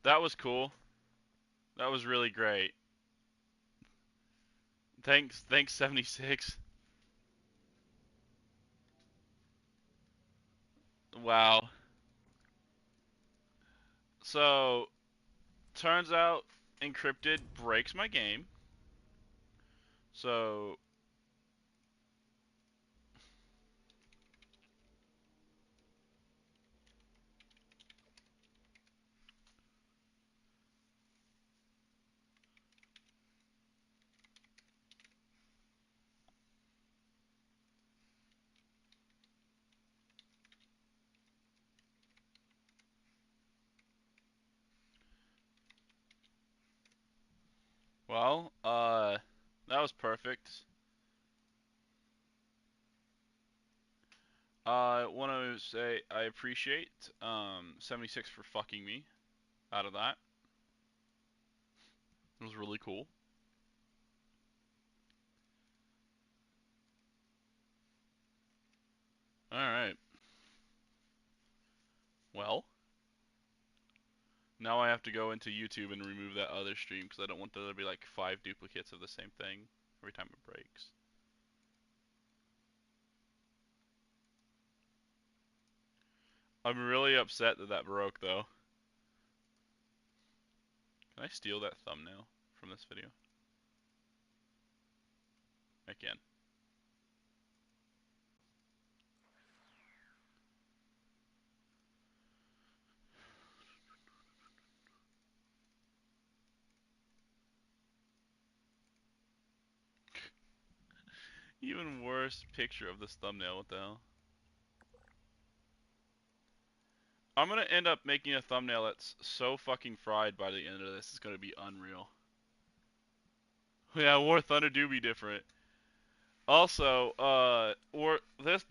That was cool. That was really great. Thanks 76. Wow. So, turns out encrypted breaks my game. So, well, that was perfect. I want to say I appreciate 76 for fucking me out of that. It was really cool. All right. Well, now I have to go into YouTube and remove that other stream because I don't want there to be like 5 duplicates of the same thing every time it breaks. I'm really upset that that broke though. Can I steal that thumbnail from this video? I can. Even worse picture of this thumbnail. What the hell? I'm gonna end up making a thumbnail that's so fucking fried by the end of this. It's gonna be unreal. Yeah, War Thunder do be different. Also,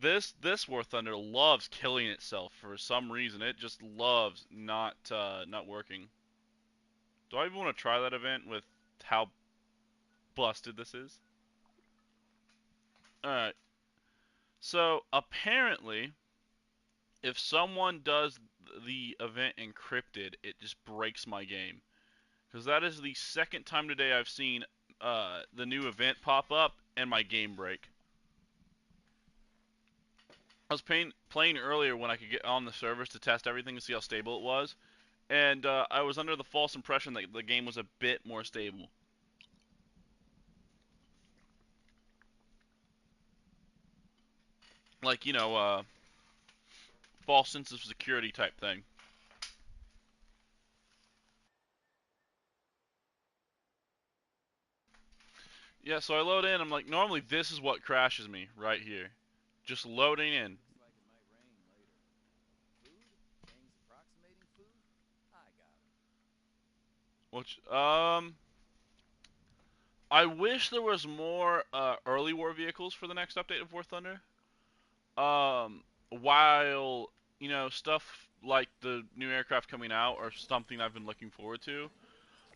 this War Thunder loves killing itself for some reason. It just loves not working. Do I even want to try that event with how busted this is? All right. So apparently, if someone does the event encrypted, it just breaks my game. Because that is the second time today I've seen the new event pop up and my game break. I was playing earlier when I could get on the servers to test everything to see how stable it was, and I was under the false impression that the game was a bit more stable. Like, false sense of security type thing. Yeah, so I load in, I'm like, normally this is what crashes me right here. Just loading in. Which, I wish there was more early war vehicles for the next update of War Thunder. While stuff like the new aircraft coming out are something I've been looking forward to.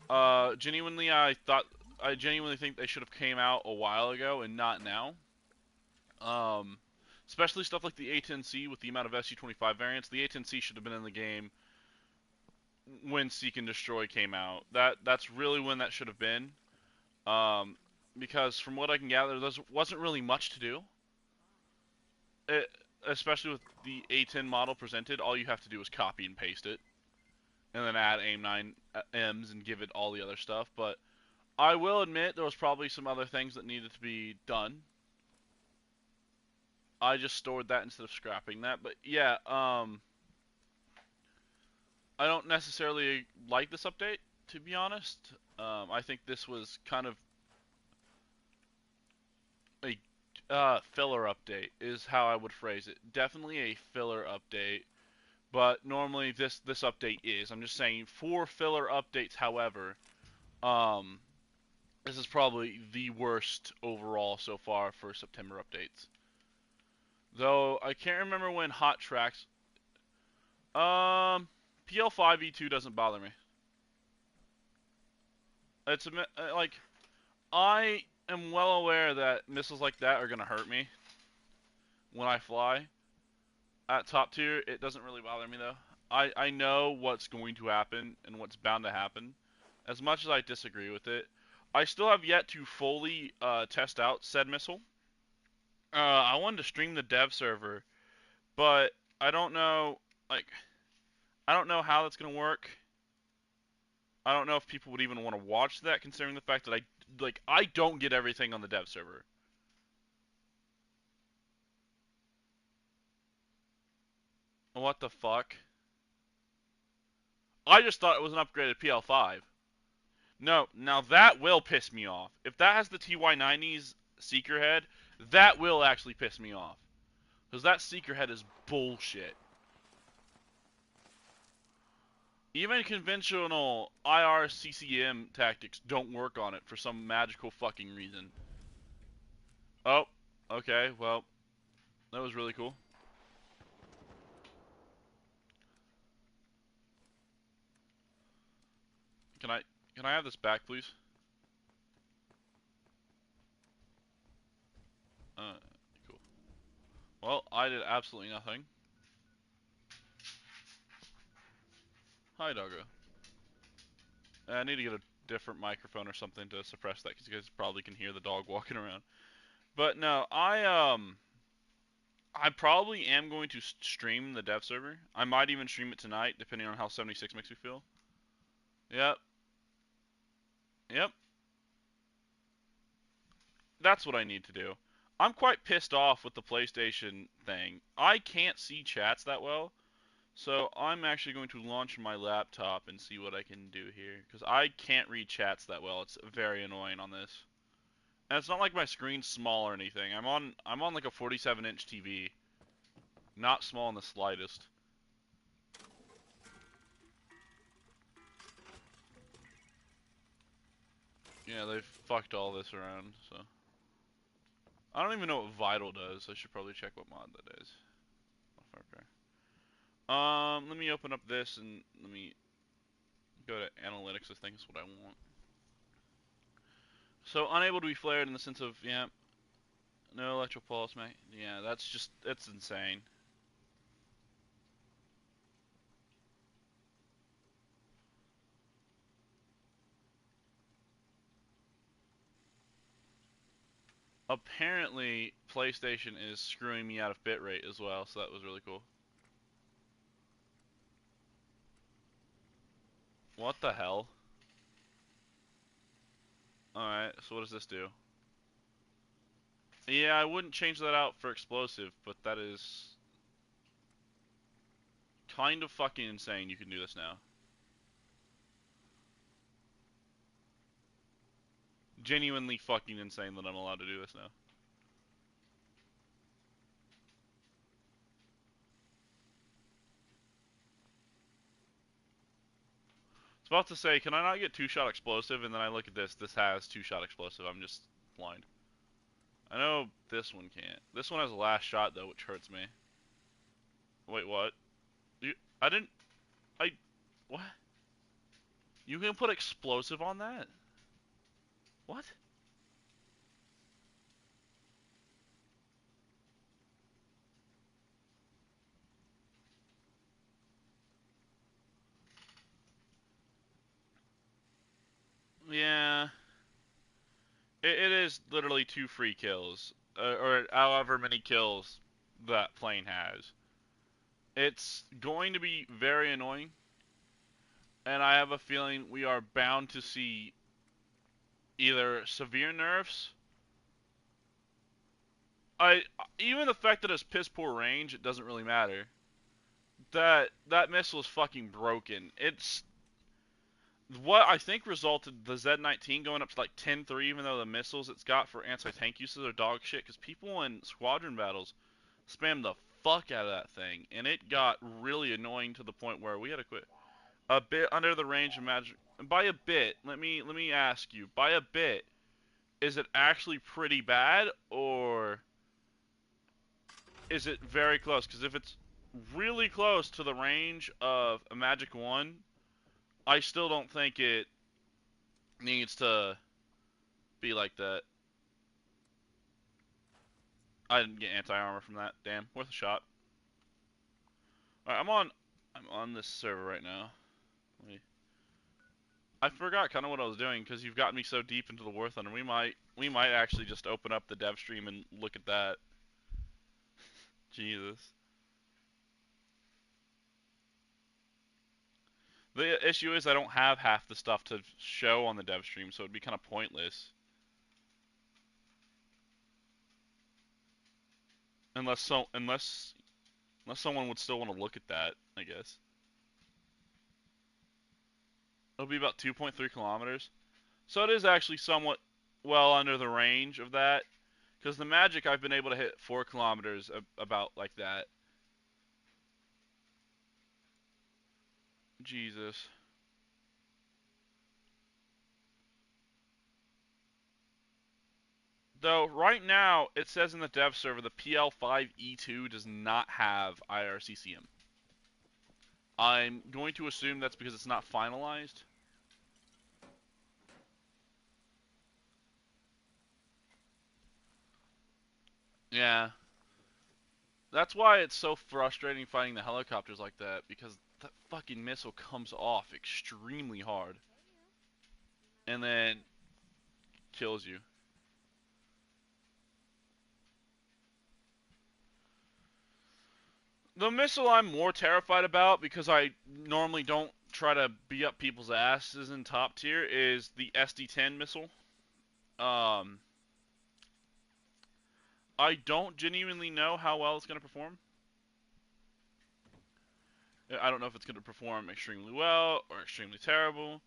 I genuinely think they should have came out a while ago and not now. Um, Especially stuff like the A10C with the amount of SU-25 variants. The A10C should have been in the game when Seek and Destroy came out. That's really when that should have been. Um, because from what I can gather, there wasn't really much to do. It, Especially with the A10 model presented, all you have to do is copy and paste it, and then add AIM-9 M's and give it all the other stuff. But I will admit there was probably some other things that needed to be done. I just stored that instead of scrapping that. But yeah, I don't necessarily like this update, to be honest. I think this was kind of a filler update, is how I would phrase it. Definitely a filler update, but normally this update is. I'm just saying for filler updates, however, um, this is probably the worst overall so far for September updates. Though I can't remember when Hot Tracks. Um, PL5 E2 doesn't bother me. It's like I am well aware that missiles like that are gonna hurt me when I fly. At top tier, it doesn't really bother me though. I know what's going to happen and what's bound to happen. As much as I disagree with it, I still have yet to fully test out said missile. I wanted to stream the dev server, but I don't know, like, I don't know how that's gonna work. I don't know if people would even want to watch that, considering the fact that I don't get everything on the dev server. What the fuck? I just thought it was an upgraded PL5. No, now that will piss me off. If that has the TY90's Seeker head, that will actually piss me off. Because that Seeker head is bullshit. Even conventional IR CCM tactics don't work on it for some magical fucking reason. Oh, okay, well, that was really cool. Can I can I have this back, please? Cool. Well, I did absolutely nothing. Hi, doggo. I need to get a different microphone or something to suppress that, because you guys probably can hear the dog walking around. But no, I probably am going to stream the dev server. I might even stream it tonight, depending on how 76 makes me feel. Yep. Yep. That's what I need to do. I'm quite pissed off with the PlayStation thing. I can't see chats that well, so I'm actually going to launch my laptop and see what I can do here, because I can't read chats that well. It's very annoying on this. And it's not like my screen's small or anything. I'm on like a 47-inch TV. Not small in the slightest. Yeah, they've fucked all this around, so. I don't even know what Vital does. I should probably check what mod that is. Let me open up this and let me go to analytics. I think is what I want. So unable to be flared in the sense of, yeah, no electro pulse, mate. Yeah, it's insane. Apparently, PlayStation is screwing me out of bitrate as well, so that was really cool. What the hell? Alright, so what does this do? Yeah, I wouldn't change that out for explosive, but that is kind of fucking insane you can do this now. Genuinely fucking insane that I'm allowed to do this now. I was about to say, can I not get two-shot explosive? And then I look at this. This has two-shot explosive. I'm just blind. I know this one can't. This one has a last shot, though, which hurts me. Wait, what? I didn't... What? You can put explosive on that? What? Yeah. It is literally 2 free kills. Or however many kills that plane has. It's going to be very annoying. And I have a feeling we are bound to see either severe nerfs. Even the fact that it's piss poor range, it doesn't really matter. That missile is fucking broken. It's what I think resulted the Z-19 going up to like 10-3, even though the missiles it's got for anti-tank uses are dog shit, because people in squadron battles spam the fuck out of that thing, and it got really annoying to the point where we had to quit. A bit under the range of magic. By a bit, let me ask you. By a bit, is it actually pretty bad, or is it very close? Because if it's really close to the range of a Magic 1, I still don't think it needs to be like that. I didn't get anti-armor from that. Damn, worth a shot. Alright, I'm on I'm on this server right now. Wait. I forgot kind of what I was doing because you've gotten me so deep into the War Thunder. We might actually just open up the dev stream and look at that. Jesus. The issue is I don't have half the stuff to show on the dev stream, so it'd be kind of pointless. Unless someone would still want to look at that, I guess. It'll be about 2.3 kilometers. So it is actually somewhat well under the range of that. Because the Magic, I've been able to hit 4 kilometers about like that. Jesus. Though, right now, it says in the dev server the PL5E2 does not have IRCCM. I'm going to assume that's because it's not finalized. Yeah. That's why it's so frustrating fighting the helicopters like that, because that fucking missile comes off extremely hard. And then kills you. The missile I'm more terrified about, because I normally don't try to beat up people's asses in top tier, is the SD-10 missile. I don't genuinely know how well it's going to perform. I don't know if it's going to perform extremely well or extremely terrible.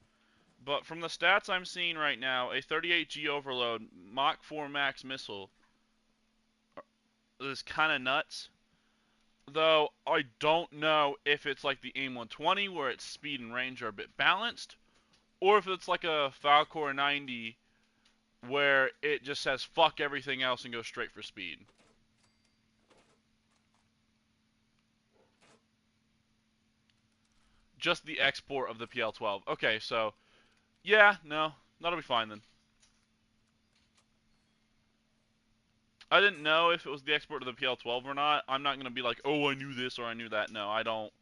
But from the stats I'm seeing right now, a 38G overload Mach 4 max missile is kind of nuts. Though I don't know if it's like the AIM-120 where its speed and range are a bit balanced, or if it's like a Falcor 90 where it just says fuck everything else and goes straight for speed. Just the export of the PL-12. Okay, so yeah, no, that'll be fine then. I didn't know if it was the export of the PL-12 or not. I'm not gonna be like, oh, I knew this or I knew that. No, I don't.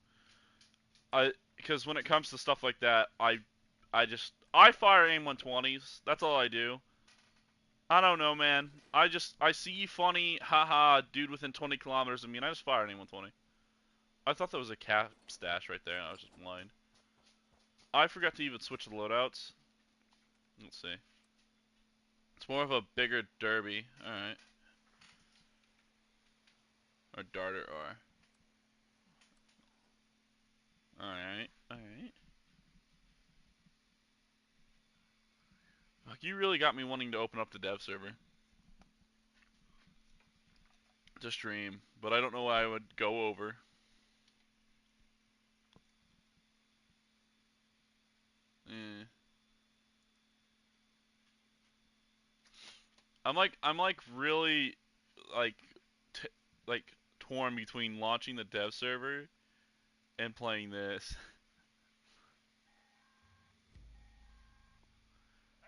Because when it comes to stuff like that, I fire AIM-120s. That's all I do. I don't know, man. I see funny, haha, dude within 20 kilometers of me, and I just fire an AIM-120. I thought that was a cap stash right there. I was just blind. I forgot to even switch the loadouts. Let's see. It's more of a bigger derby. Alright. Or darter or. Alright. Alright. Fuck, you really got me wanting to open up the dev server. To stream. But I don't know why I would go over. Eh. I'm like really like like torn between launching the dev server and playing this.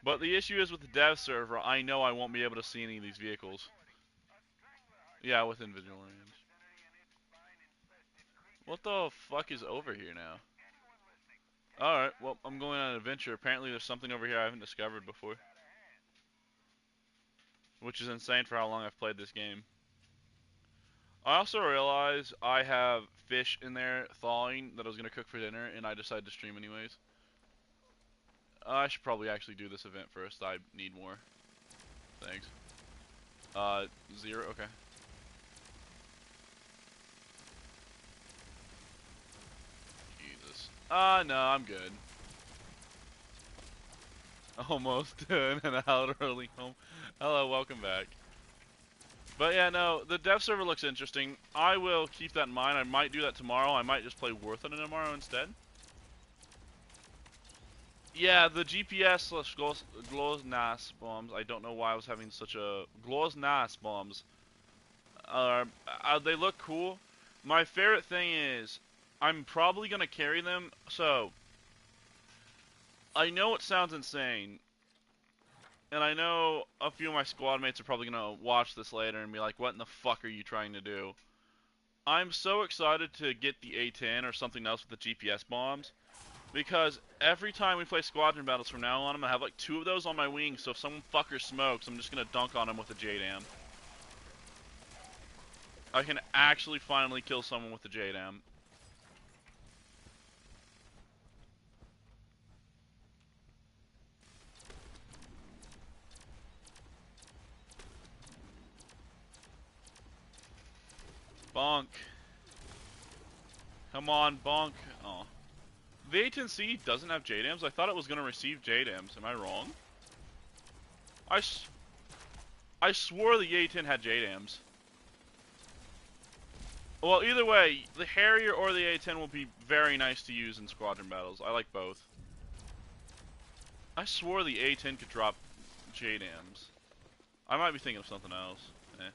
But the issue is with the dev server, I know I won't be able to see any of these vehicles. Yeah, within visual range. What the fuck is over here now? Alright, well, I'm going on an adventure. Apparently there's something over here I haven't discovered before. Which is insane for how long I've played this game. I also realized I have fish in there thawing that I was going to cook for dinner, and I decided to stream anyways. I should probably actually do this event first. I need more. Thanks. 0, okay. Jesus. No, I'm good. Almost an hour early home. Hello, welcome back. But yeah, no, the dev server looks interesting. I will keep that in mind. I might do that tomorrow. I might just play War Thunder tomorrow instead. Yeah, the GPS / GLONASS bombs. I don't know why I was having such a GLONASS bombs. They look cool. My favorite thing is I'm probably gonna carry them. So I know it sounds insane, and I know a few of my squad mates are probably gonna watch this later and be like, "What in the fuck are you trying to do?" I'm so excited to get the A10 or something else with the GPS bombs, because every time we play squadron battles from now on, I'm gonna have like 2 of those on my wings, so if some fucker smokes, I'm just gonna dunk on him with a JDAM. I can actually finally kill someone with the JDAM. Bonk. Come on, bonk. Oh. The A10C doesn't have JDAMs? I thought it was going to receive JDAMs. Am I wrong? I swore the A10 had JDAMs. Well, either way, the Harrier or the A10 will be very nice to use in squadron battles. I like both. I swore the A10 could drop JDAMs. I might be thinking of something else. Eh.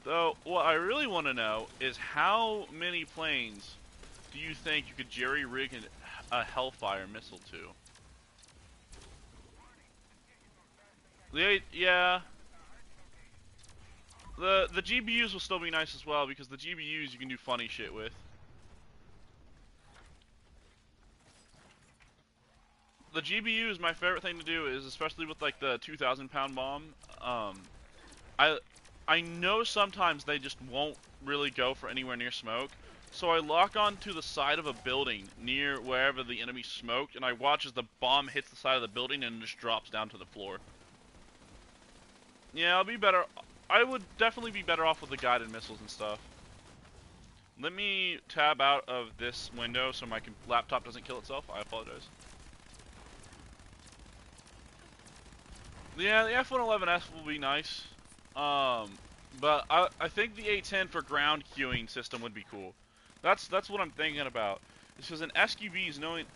Though, what I really want to know is how many planes do you think you could jerry-rig a Hellfire missile to? Yeah. The GBUs will still be nice as well, because the GBUs you can do funny shit with. The GBU is my favorite thing to do, is especially with like the 2,000-pound bomb. I know sometimes they just won't really go for anywhere near smoke, so I lock onto the side of a building near wherever the enemy smoked, and I watch as the bomb hits the side of the building and just drops down to the floor. Yeah, I'll be better. I would definitely be better off with the guided missiles and stuff. Let me tab out of this window so my laptop doesn't kill itself. I apologize. Yeah, the F111S will be nice. But I think the A10 for ground queuing system would be cool. That's what I'm thinking about. Because an SQB is knowing...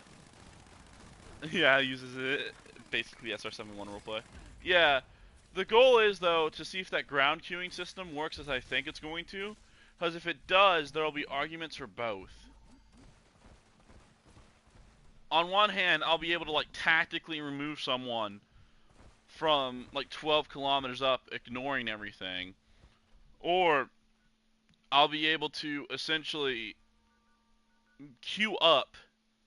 Yeah, it uses it. Basically SR-71 roleplay. Yeah. The goal is, though, to see if that ground queuing system works as I think it's going to. Because if it does, there will be arguments for both. On one hand, I'll be able to, like, tactically remove someone from, like, 12 kilometers up, ignoring everything. Or I'll be able to essentially queue up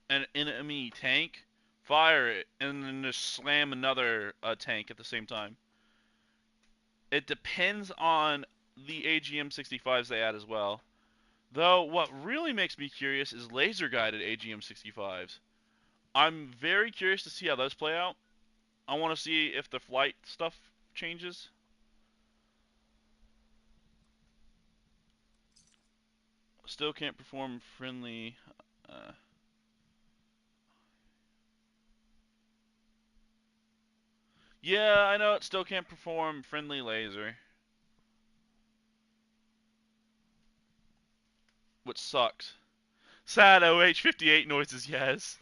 an enemy tank, fire it, and then just slam another tank at the same time. It depends on the AGM-65s they add as well. Though, what really makes me curious is laser-guided AGM-65s. I'm very curious to see how those play out. I want to see if the flight stuff changes. Still can't perform friendly... Yeah, I know it still can't perform friendly laser. Which sucks. Sad OH-58 noises, yes.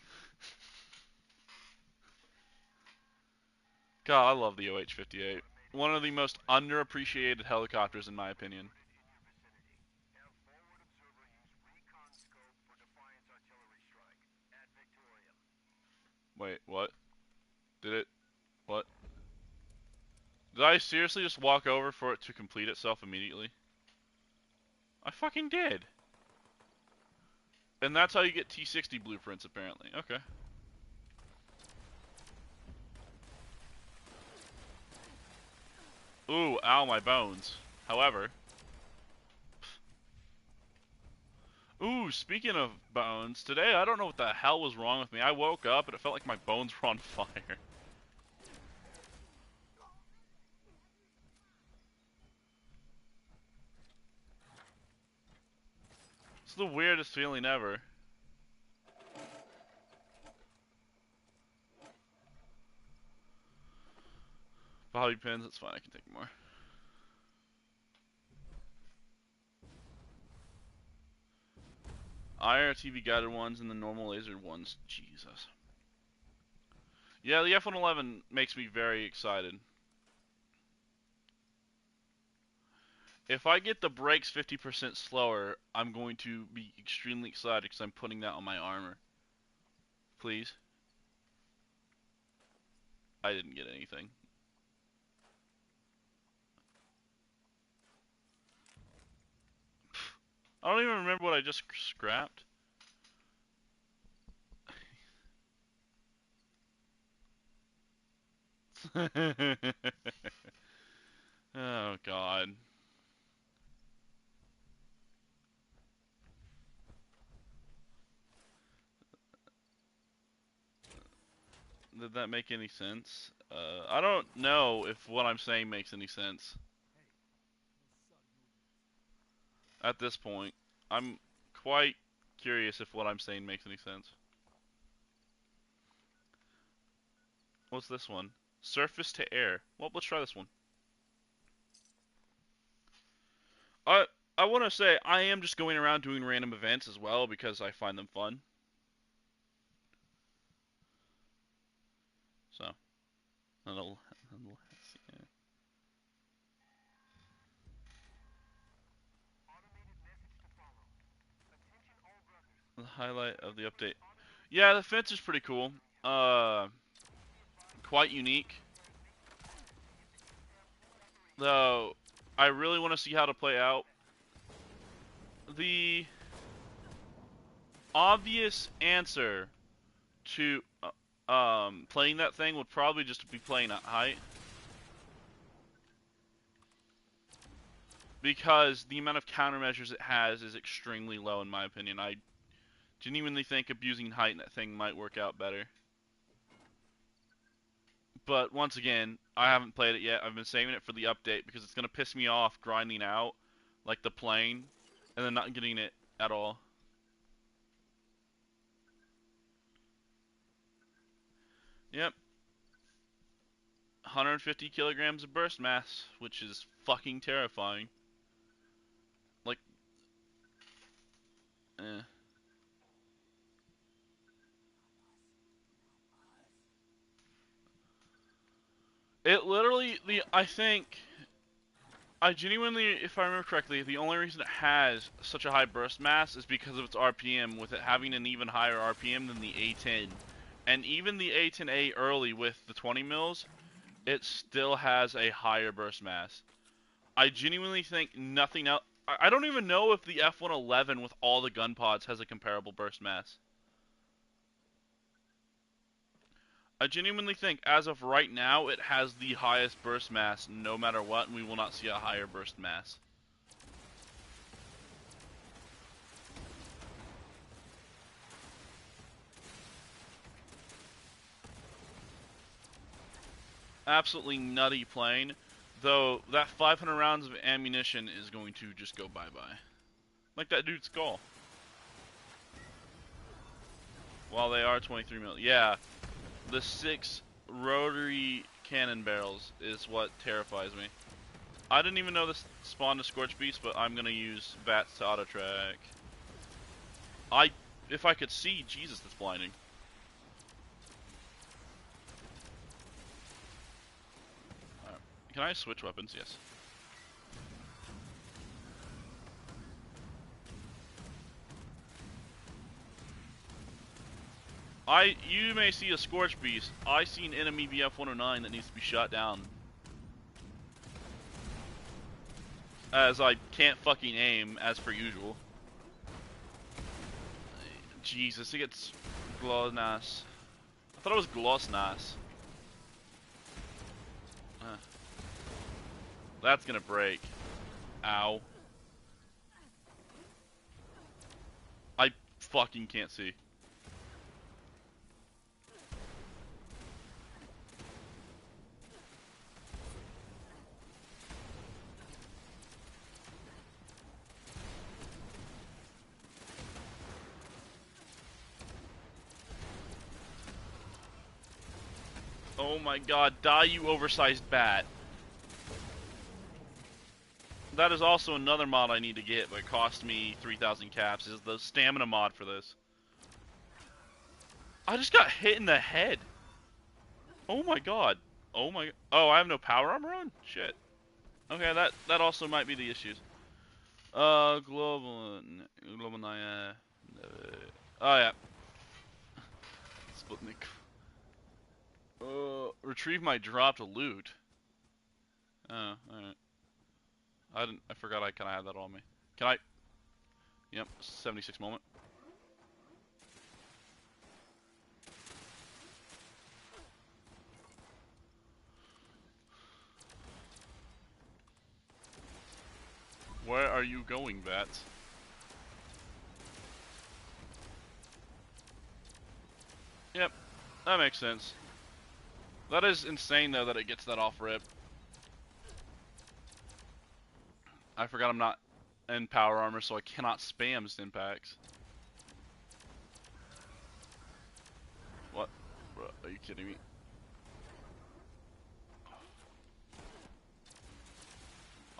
God, I love the OH-58. One of the most underappreciated helicopters in my opinion. Wait, what? Did it? What? Did I seriously just walk over for it to complete itself immediately? I fucking did. And that's how you get T-60 blueprints, apparently. Okay. Ooh, ow, my bones. However... Ooh, speaking of bones, today I don't know what the hell was wrong with me. I woke up and it felt like my bones were on fire. It's the weirdest feeling ever. Bobby pins, it's fine, I can take more. IRTV guided ones and the normal laser ones. Jesus. Yeah, the F111 makes me very excited. If I get the brakes 50% slower, I'm going to be extremely excited because I'm putting that on my armor. Please. I didn't get anything. I don't even remember what I just scrapped. Oh god. Did that make any sense? I don't know if what I'm saying makes any sense. At this point, I'm quite curious if what I'm saying makes any sense. What's this one? Surface to air. Well, let's try this one. I I want to say I am just going around doing random events as well because I find them fun. So, nonetheless, yeah. The highlight of the update. Yeah, the fence is pretty cool. Uh, quite unique. Though, I really want to see how to play out. The obvious answer to playing that thing would probably just be playing at height. Because the amount of countermeasures it has is extremely low in my opinion. I genuinely think abusing height in that thing might work out better. But once again, I haven't played it yet. I've been saving it for the update because it's going to piss me off grinding out like the plane and then not getting it at all. Yep. 150 kilograms of burst mass, which is fucking terrifying. Like, eh. It literally, I genuinely, if I remember correctly, the only reason it has such a high burst mass is because of its RPM, with it having an even higher RPM than the A10. And even the A10A early with the 20 mils, it still has a higher burst mass. I genuinely think nothing else. I don't even know if the F111 with all the gun pods has a comparable burst mass. I genuinely think, as of right now, it has the highest burst mass no matter what, and we will not see a higher burst mass. Absolutely nutty plane, though that 500 rounds of ammunition is going to just go bye-bye. Like that dude's skull. While they are 23 mil. Yeah, the 6 rotary cannon barrels is what terrifies me. I didn't even know this spawned a Scorch Beast, but I'm gonna use VATS to auto-track. If I could see, Jesus, that's blinding. Alright. Can I switch weapons? Yes. You may see a Scorch Beast. I see an enemy VF-109 that needs to be shot down. As I can't fucking aim, as per usual. Jesus, it gets GLONASS. I thought it was GLONASS. That's gonna break. Ow. I fucking can't see. Oh my god, die you oversized bat. That is also another mod I need to get, but it cost me 3,000 caps, is the stamina mod for this. I just got hit in the head. Oh my god. Oh my, oh, I have no power armor on? Shit. Okay, that also might be the issues. Global 9, oh yeah. Sputnik. Retrieve my dropped loot. Oh, alright. I forgot I kinda had that on me. Can I? Yep, 76 moment. Where are you going, Bats? Yep, that makes sense. That is insane, though, that it gets that off rip. I forgot I'm not in power armor, so I cannot spam Stimpaks. What? Bro, are you kidding me?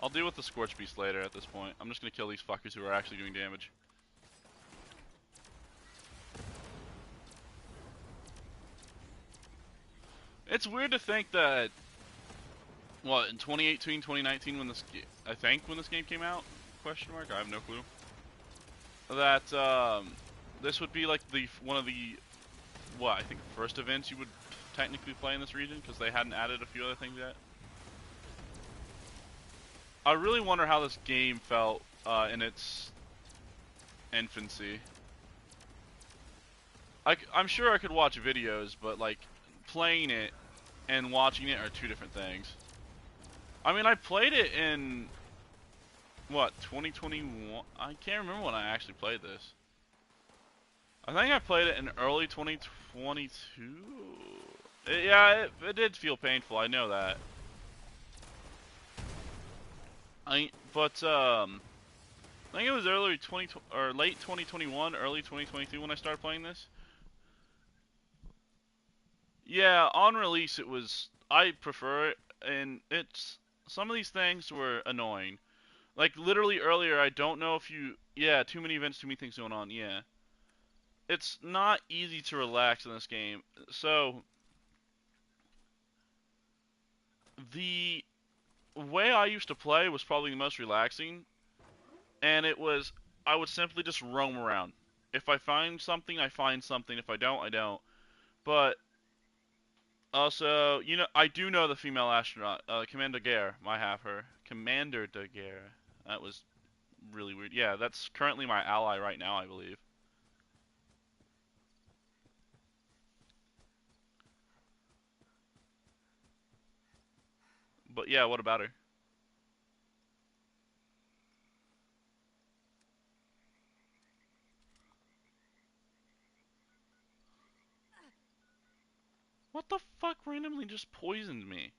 I'll deal with the Scorch Beast later at this point. I'm just gonna kill these fuckers who are actually doing damage. It's weird to think that, what, in 2018, 2019, when this, I think when this game came out, question mark, I have no clue, that, this would be like one of the, what, I think first events you would technically play in this region, because they hadn't added a few other things yet. I really wonder how this game felt, in its infancy. I'm sure I could watch videos, but, like, playing it and watching it are two different things. I mean, I played it in, what, 2021? I can't remember when I actually played this. I think I played it in early 2022? Yeah, it did feel painful, I know that. I think it was early or late 2021, early 2022 when I started playing this. Yeah, on release it was, I prefer it, and some of these things were annoying. Like, literally earlier, I don't know if you, yeah, too many events, too many things going on, yeah. It's not easy to relax in this game. So, the way I used to play was probably the most relaxing, and it was, I would simply just roam around. If I find something, I find something. If I don't, I don't. But also, you know, I do know the female astronaut, Commander Gare. I have her. Commander de Gare. That was really weird. Yeah, that's currently my ally right now, I believe. But yeah, what about her? What the fuck randomly just poisoned me?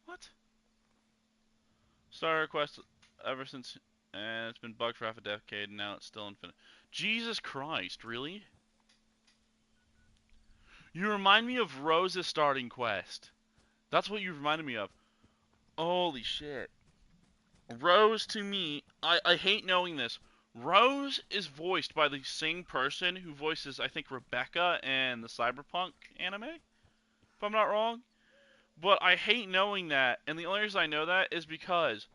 What? Star request ever since, and it's been bugged for half a decade, and now it's still infinite. Jesus Christ, really? You remind me of Rose's starting quest. That's what you reminded me of. Holy shit. Rose, to me, I hate knowing this. Rose is voiced by the same person who voices, I think, Rebecca in the Cyberpunk anime, if I'm not wrong. But I hate knowing that, and the only reason I know that is because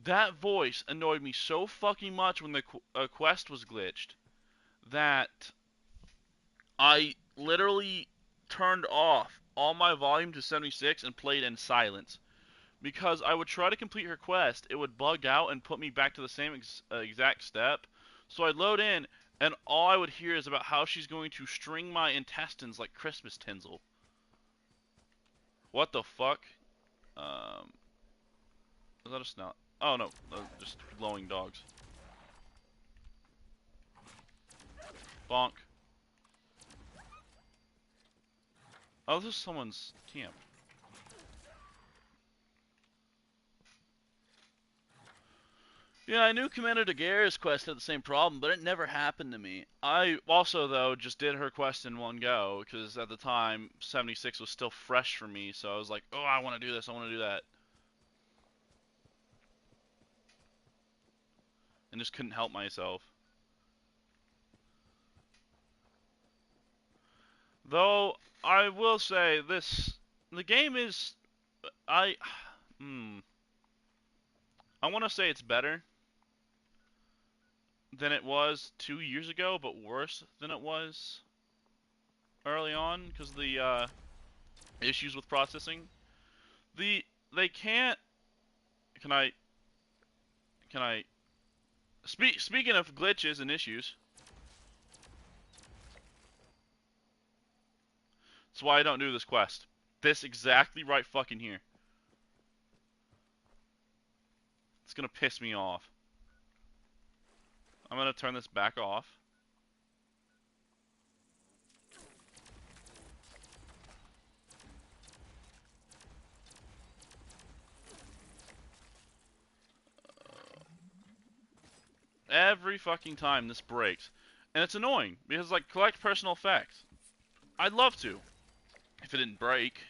that voice annoyed me so fucking much when the quest was glitched that I literally turned off all my volume to 76 and played in silence. Because I would try to complete her quest, it would bug out and put me back to the same exact step. So I'd load in, and all I would hear is about how she's going to string my intestines like Christmas tinsel. What the fuck? Um, is that a snout? Oh no, just glowing dogs. Bonk. Oh, this is someone's camp. Yeah, I knew Commander Daguerre's quest had the same problem, but it never happened to me. I also, though, just did her quest in one go, because at the time, 76 was still fresh for me, so I was like, oh, I want to do this, I want to do that. And just couldn't help myself. Though, I will say, the game is, I, I want to say it's better than it was 2 years ago, but worse than it was early on, because of the, issues with processing. They can't, can I, Speaking of glitches and issues, that's why I don't do this quest. This exactly right fucking here. It's gonna piss me off. I'm gonna turn this back off. Every fucking time this breaks. And it's annoying, because, like, collect personal effects. I'd love to, if it didn't break.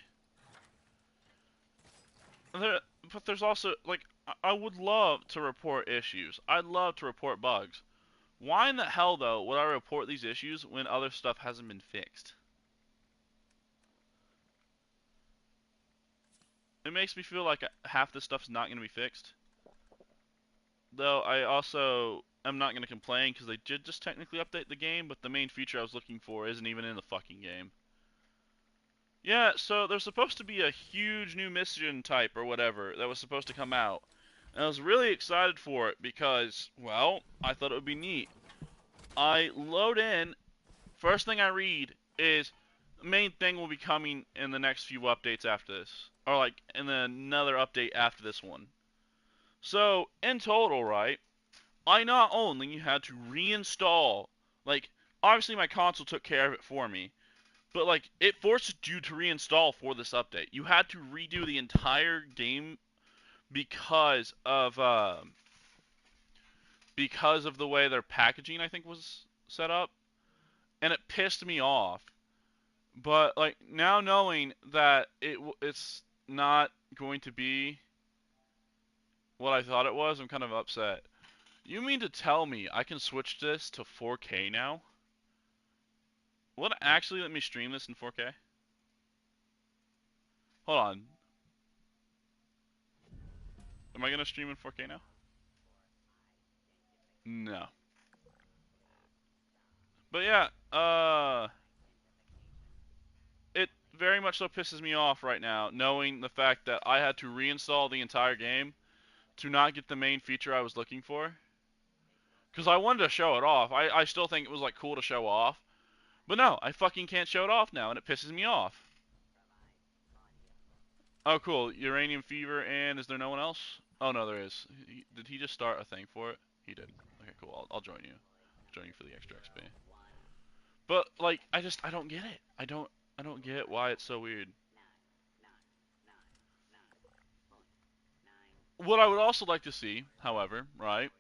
But there's also, like, I would love to report issues. I'd love to report bugs. Why in the hell, though, would I report these issues when other stuff hasn't been fixed? It makes me feel like half this stuff's not going to be fixed. Though I also am not going to complain because they did just technically update the game, but the main feature I was looking for isn't even in the fucking game. Yeah, so there's supposed to be a huge new mission type or whatever that was supposed to come out. And I was really excited for it because, well, I thought it would be neat. I load in, first thing I read is the main thing will be coming in the next few updates after this. Or like in another update after this one. So, in total, right, I not only had to reinstall, like, obviously my console took care of it for me, but, like, it forced you to reinstall for this update. You had to redo the entire game because of the way their packaging, I think, was set up, and it pissed me off. But, like, now knowing that it's not going to be what I thought it was, I'm kind of upset. You mean to tell me I can switch this to 4K now? Will it actually let me stream this in 4K? Hold on. Am I gonna stream in 4K now? No. But yeah, it very much so pisses me off right now, knowing the fact that I had to reinstall the entire game to not get the main feature I was looking for. Because I wanted to show it off. I still think it was, like, cool to show off. But no, I fucking can't show it off now, and it pisses me off. Oh, cool. Uranium Fever, and is there no one else? Oh, no, there is. Did he just start a thing for it? He did. Okay, cool. I'll join you. I'll join you for the extra XP. But, like, I don't get it. I don't get why it's so weird. What I would also like to see, however, right,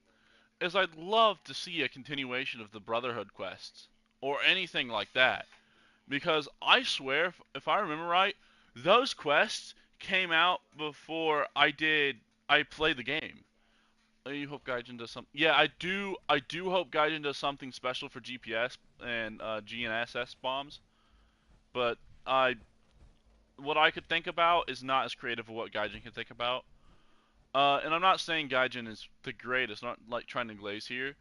is I'd love to see a continuation of the Brotherhood quests. Or anything like that. Because I swear, if I remember right, those quests came out before I played the game. You hope Gaijin does something. Yeah, I do. I do hope Gaijin does something special for GPS and GNSS bombs. But what I could think about is not as creative of what Gaijin can think about. And I'm not saying Gaijin is the greatest. Not like trying to glaze here,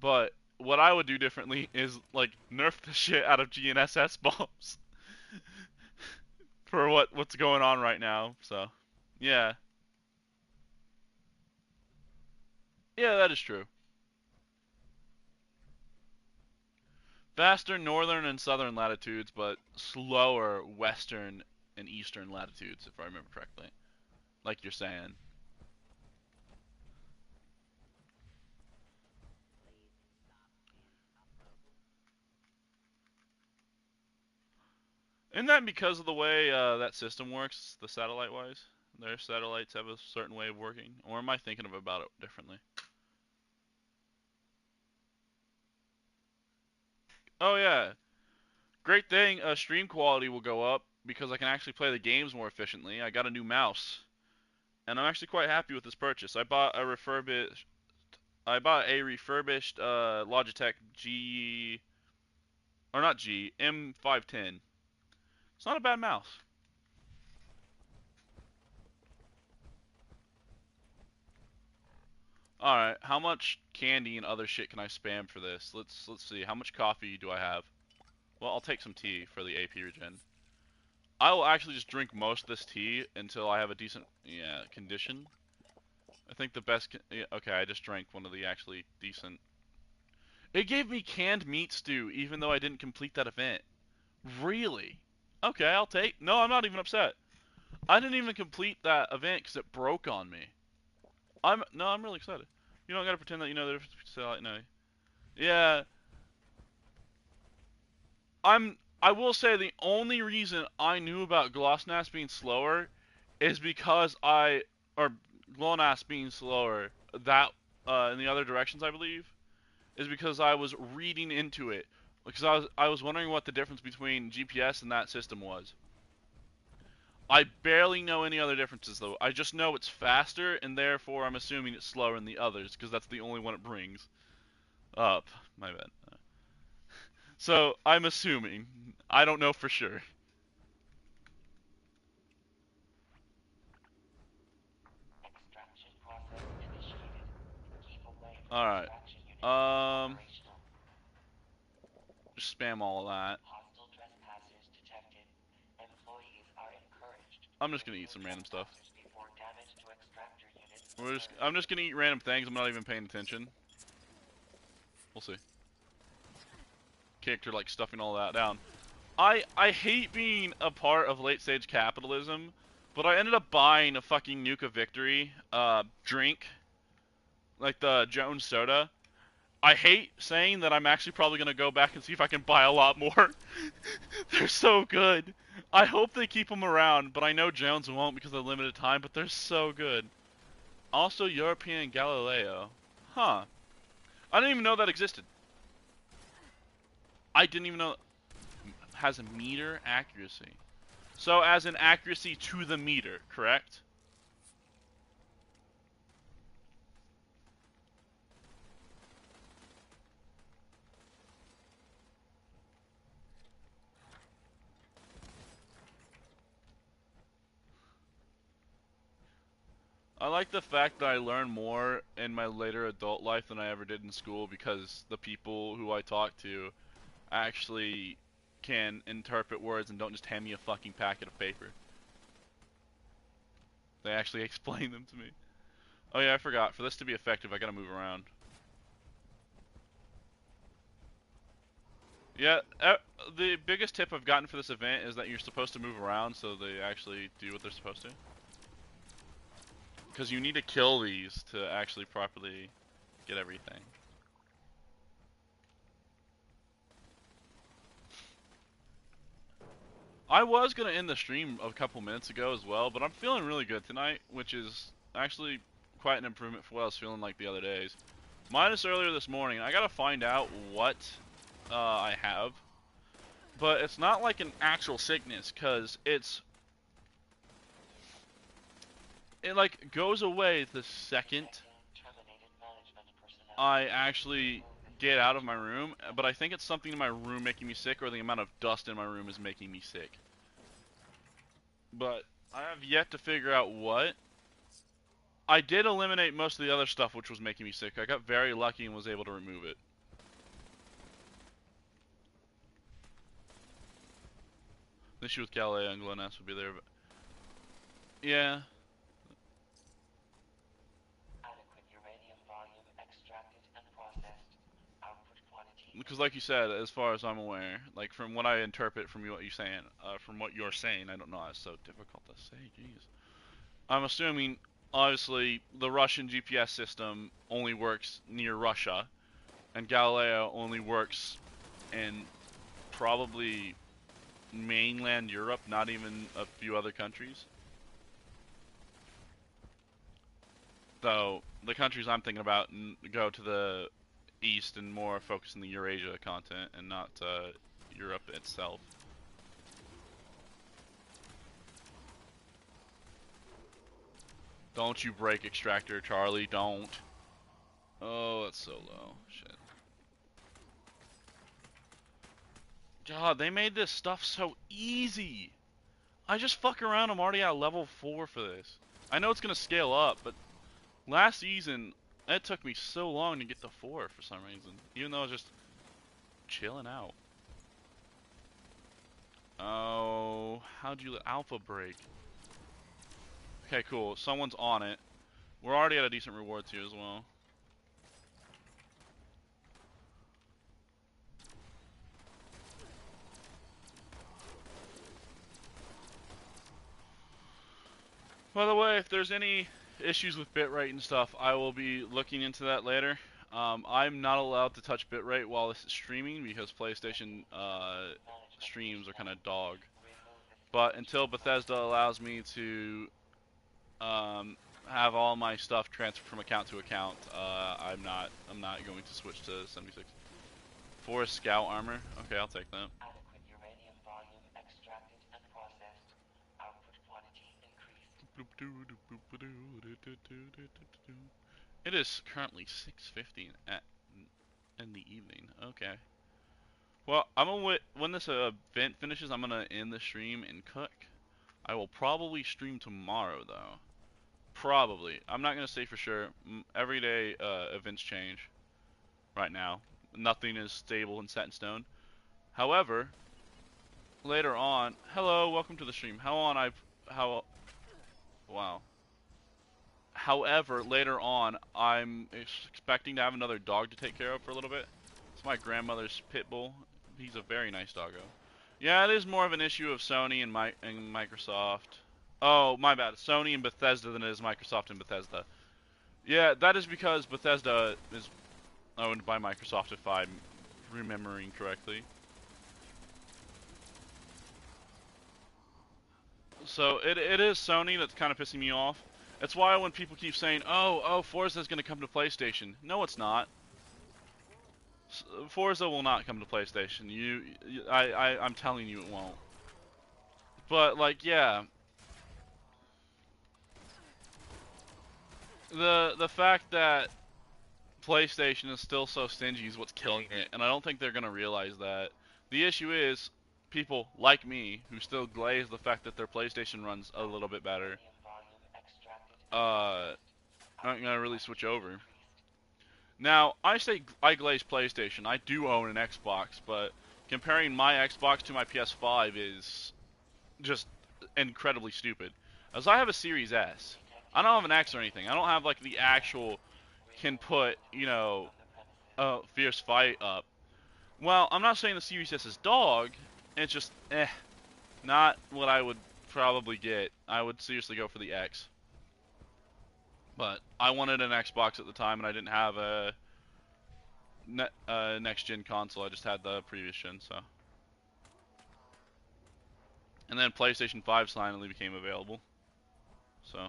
but what I would do differently is like nerf the shit out of GNSS bombs for what's going on right now. So, yeah, yeah, that is true. Faster northern and southern latitudes, but slower western and eastern latitudes, if I remember correctly. Like you're saying. Isn't that because of the way that system works, the satellite-wise? Their satellites have a certain way of working, or am I thinking about it differently? Oh yeah, great thing. Stream quality will go up because I can actually play the games more efficiently. I got a new mouse, and I'm actually quite happy with this purchase. I bought a refurbished Logitech G, or not G, M510. It's not a bad mouse. All right, how much candy and other shit can I spam for this? Let's see. How much coffee do I have? Well, I'll take some tea for the AP regen. I will actually just drink most of this tea until I have a decent, yeah, condition. I think the best. Yeah, okay, I just drank one of the actually decent. It gave me canned meat stew, even though I didn't complete that event. Really? Okay, I'll take. No, I'm not even upset. I didn't even complete that event because it broke on me. I'm really excited. You don't gotta pretend that you know the difference between like, no. Yeah, I will say the only reason I knew about Glossnass being slower is because or GLONASS being slower, that, in the other directions, I believe, is because I was reading into it. Because I was wondering what the difference between GPS and that system was. I barely know any other differences, though. I just know it's faster, and therefore I'm assuming it's slower than the others, because that's the only one it brings up. My bad. So, I'm assuming. I don't know for sure. Alright. Um, just spam all of that. I'm just gonna eat some random stuff. I'm just gonna eat random things. I'm not even paying attention. We'll see. Character like stuffing all that down. I hate being a part of late stage capitalism, but I ended up buying a fucking Nuka Victory drink, like the Jones soda. I hate saying that I'm actually probably gonna go back and see if I can buy a lot more. They're so good. I hope they keep them around, but I know Jones won't because of limited time. But they're so good. Also, European Galileo. Huh. I didn't even know that existed. I didn't even know has a meter accuracy. So as an accuracy to the meter, correct? I like the fact that I learn more in my later adult life than I ever did in school because the people who I talk to actually can interpret words and don't just hand me a fucking packet of paper. They actually explain them to me. Oh yeah, I forgot. For this to be effective, I gotta move around. Yeah, the biggest tip I've gotten for this event is that you're supposed to move around so they actually do what they're supposed to. Because you need to kill these to actually properly get everything. I was going to end the stream a couple minutes ago as well, but I'm feeling really good tonight, which is actually quite an improvement for what I was feeling like the other days. Minus earlier this morning, I got to find out what I have. But it's not like an actual sickness, because it like goes away the second I actually get out of my room, but I think it's something in my room making me sick or the amount of dust in my room is making me sick. But I have yet to figure out what. I did eliminate most of the other stuff which was making me sick. I got very lucky and was able to remove it. The issue with Galileo and GLONASS would be there, but yeah. Because like you said, as far as I'm aware, like from what I interpret from what you're saying, I don't know, it's so difficult to say, jeez. I'm assuming, obviously, the Russian GPS system only works near Russia, and Galileo only works in probably mainland Europe, not even a few other countries. Though, the countries I'm thinking about go to the east and more focus on the Eurasia continent and not Europe itself. Don't you break extractor, Charlie, don't. Oh, that's so low. Shit. God, they made this stuff so easy. I just fuck around, I'm already at level 4 for this. I know it's gonna scale up, but last season, it took me so long to get to 4 for some reason. Even though I was just chilling out. Oh, how'd you let Alpha break? Okay, cool. Someone's on it. We're already at a decent rewards here as well. By the way, if there's any issues with bitrate and stuff, I will be looking into that later. I'm not allowed to touch bitrate while this is streaming because PlayStation streams are kind of dog. But until Bethesda allows me to have all my stuff transferred from account to account, I'm not going to switch to 76. Forest Scout armor. Okay, I'll take that. Adequate uranium volume extracted and processed. Output quantity increased. It is currently 6:50 in the evening. Okay. Well, I'm gonna when this event finishes, I'm gonna end the stream and cook. I will probably stream tomorrow though. Probably. I'm not gonna say for sure. Every day events change. Right now, nothing is stable and set in stone. However, later on, hello, welcome to the stream. Wow. However, later on, I'm expecting to have another dog to take care of for a little bit. It's my grandmother's pit bull. He's a very nice doggo. Yeah, it is more of an issue of Sony and Microsoft. Oh, my bad. Sony and Bethesda than it is Microsoft and Bethesda. Yeah, that is because Bethesda is owned by Microsoft, if I'm remembering correctly. So it is Sony that's kind of pissing me off. That's why when people keep saying, "Oh, Forza's going to come to PlayStation," no, it's not. Forza will not come to PlayStation. I'm telling you, it won't. But like, yeah, the fact that PlayStation is still so stingy is what's killing it, and I don't think they're going to realize that. The issue is, people like me, who still glaze the fact that their PlayStation runs a little bit better, aren't going to really switch over. Now, I say I glaze PlayStation. I do own an Xbox, but comparing my Xbox to my PS5 is just incredibly stupid. As I have a Series S. I don't have an X or anything. I don't have, like, the actual can put, you know, a fierce fight up. Well, I'm not saying the Series S is dog. It's just, not what I would probably get. I would seriously go for the X. But I wanted an Xbox at the time, and I didn't have a next-gen console. I just had the previous gen, so. And then PlayStation 5 finally became available. So.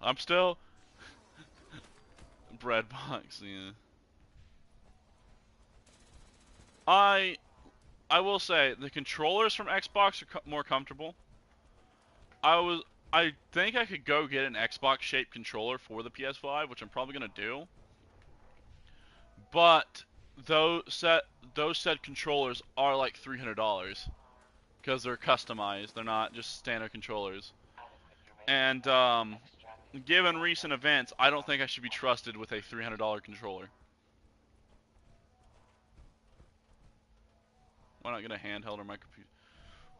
I'm still... Breadbox, yeah. I will say, the controllers from Xbox are more comfortable. I think I could go get an Xbox-shaped controller for the PS5, which I'm probably gonna do. But those said controllers are like $300 because they're customized. They're not just standard controllers. And given recent events, I don't think I should be trusted with a $300 controller. Why not get a handheld or micro?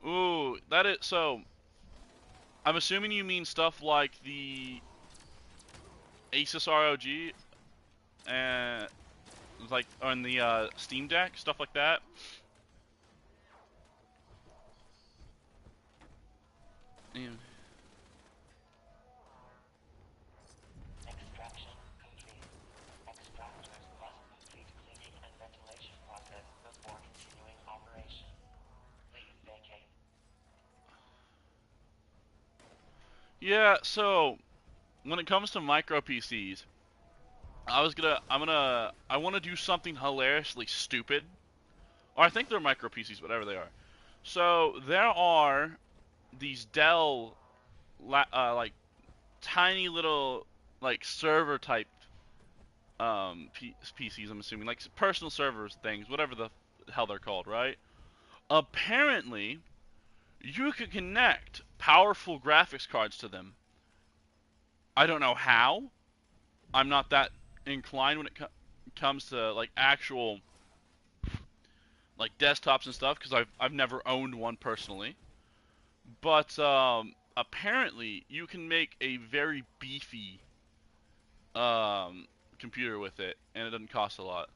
Ooh, that is so. I'm assuming you mean stuff like the Asus ROG and like on the Steam Deck, stuff like that. Yeah. Extraction complete. Extractors must complete cleaning and ventilation process before continuing operation. Please vacate. Yeah, so when it comes to micro PCs, I want to do something hilariously stupid. Or I think they're micro PCs, whatever they are. So there are these Dell like tiny little like server type PCs, I'm assuming, like personal servers things, whatever the hell they're called, right? Apparently, you could connect powerful graphics cards to them. I don't know how. I'm not that inclined when it comes to like actual like desktops and stuff because I've never owned one personally. But apparently, you can make a very beefy computer with it, and it doesn't cost a lot.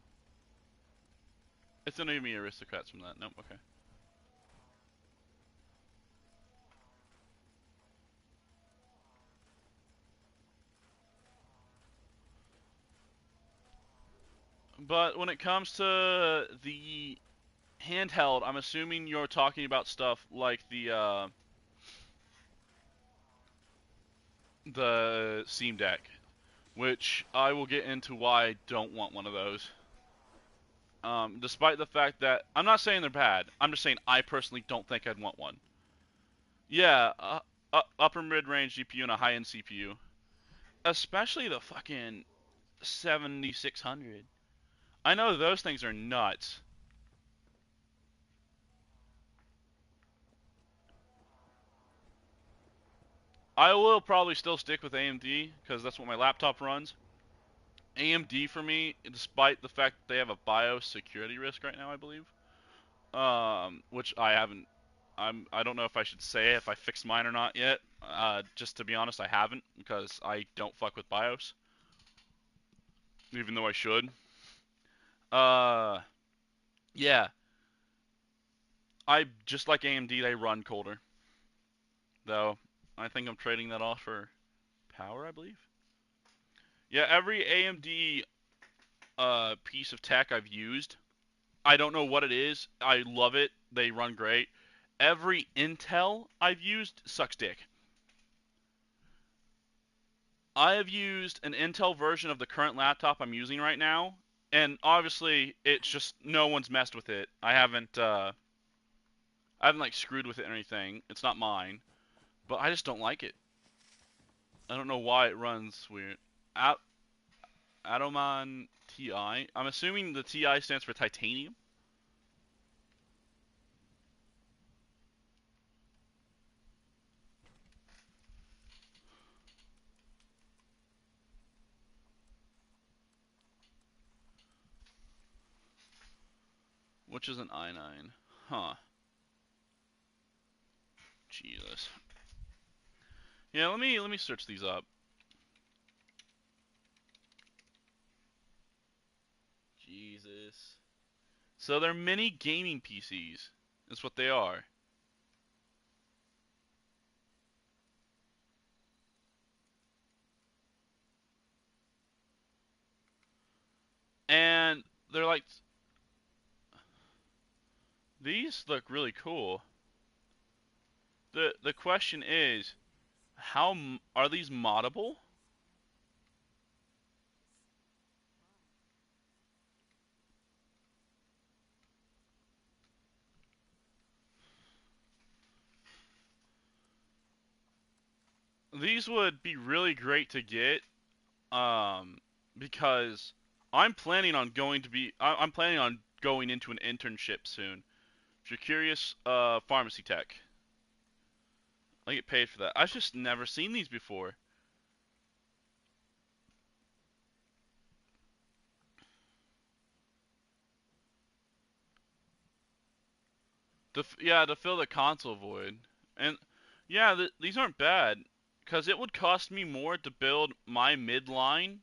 It's gonna give me aristocrats from that. Nope. Okay. But when it comes to the handheld, I'm assuming you're talking about stuff like the Steam Deck, which I will get into why I don't want one of those. Despite the fact that I'm not saying they're bad, I'm just saying I personally don't think I'd want one. Yeah, upper mid-range GPU and a high-end CPU, especially the fucking 7600. I know those things are nuts. I will probably still stick with AMD because that's what my laptop runs. AMD for me, despite the fact that they have a BIOS security risk right now, I believe, which I haven't. I don't know if I should say if I fixed mine or not yet. Just to be honest, I haven't because I don't fuck with BIOS, even though I should. Uh, yeah, I just like AMD. They run colder, though. I think I'm trading that off for power, I believe. Yeah, every AMD piece of tech I've used, I don't know what it is. I love it. They run great. Every Intel I've used sucks dick. I have used an Intel version of the current laptop I'm using right now, and obviously it's just no one's messed with it. I haven't like screwed with it or anything. It's not mine, but I just don't like it. I don't know why it runs weird. At Atomon TI. I'm assuming the TI stands for titanium. Which is an i9. Huh. Jesus. Yeah, let me search these up. Jesus. So they're mini gaming PCs. That's what they are. And they're like, these look really cool. The question is, how are these moddable? These would be really great to get, because I'm planning on going into an internship soon. If you're curious, pharmacy tech. I get paid for that. I've just never seen these before. Yeah, to fill the console void. And yeah, these aren't bad, because it would cost me more to build my midline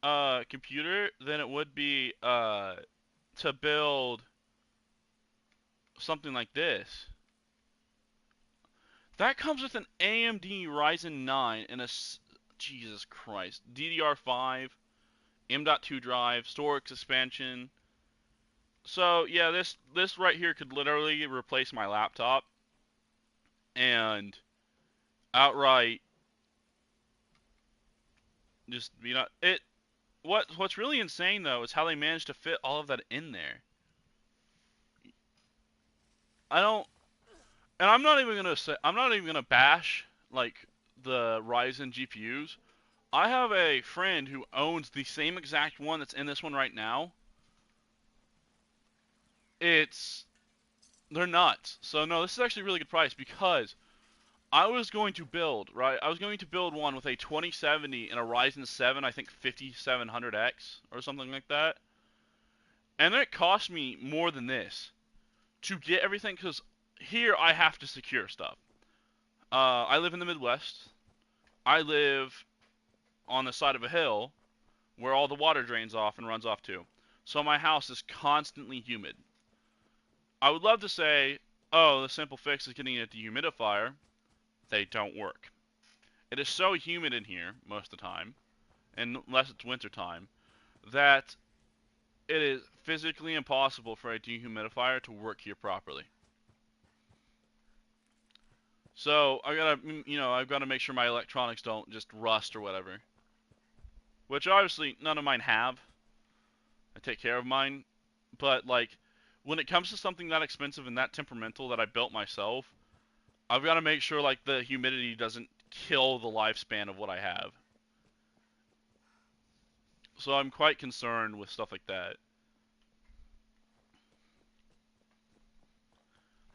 computer than it would be to build something like this. That comes with an AMD Ryzen 9 and Jesus Christ, DDR5, M.2 drive, storage expansion. So yeah, this right here could literally replace my laptop and outright just you know it. What's really insane though is how they managed to fit all of that in there. I don't, and I'm not even gonna bash like the Ryzen GPUs. I have a friend who owns the same exact one that's in this one right now. It's they're nuts. So no, this is actually a really good price because I was going to build, right? I was going to build one with a 2070 and a Ryzen 7, I think 5700X or something like that. And it cost me more than this to get everything because here I have to secure stuff. I live in the Midwest. I live on the side of a hill where all the water drains off and runs off to. So my house is constantly humid. I would love to say, oh, the simple fix is getting a dehumidifier. They don't work. It is so humid in here most of the time, unless it's winter time, that it is physically impossible for a dehumidifier to work here properly. So I've got to make sure my electronics don't just rust or whatever. Which obviously none of mine have. I take care of mine, but like when it comes to something that expensive and that temperamental that I built myself, I've got to make sure like the humidity doesn't kill the lifespan of what I have. So I'm quite concerned with stuff like that.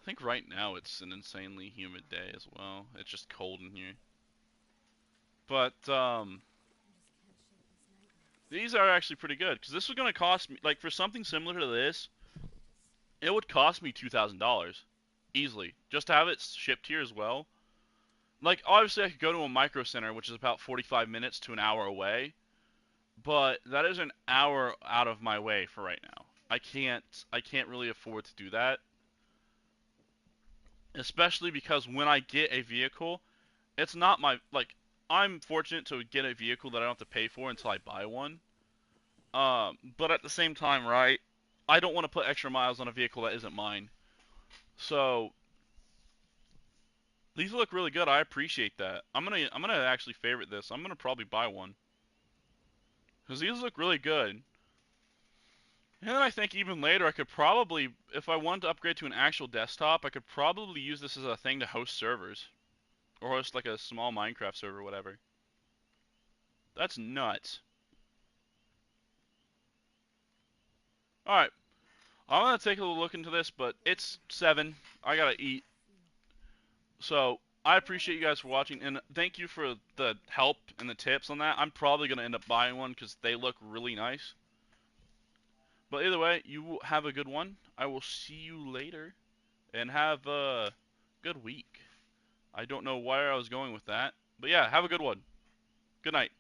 I think right now it's an insanely humid day as well. It's just cold in here. But these are actually pretty good because this was going to cost me, like for something similar to this, it would cost me $2,000 easily just to have it shipped here as well. Like obviously I could go to a micro center, which is about 45 minutes to an hour away, but that is an hour out of my way for right now. I can't really afford to do that, especially because when I get a vehicle, it's not my like I'm fortunate to get a vehicle that I don't have to pay for until I buy one. But at the same time, right, I don't want to put extra miles on a vehicle that isn't mine. So these look really good. I appreciate that. I'm gonna actually favorite this. I'm gonna probably buy one because these look really good. And then I think even later I could probably, if I wanted to upgrade to an actual desktop, I could probably use this as a thing to host servers or host like a small Minecraft server, or whatever. That's nuts. All right, I'm gonna take a little look into this, but it's 7. I gotta eat. So I appreciate you guys for watching, and thank you for the help and the tips on that. I'm probably going to end up buying one because they look really nice. But either way, you have a good one. I will see you later, and have a good week. I don't know where I was going with that, but yeah, have a good one. Good night.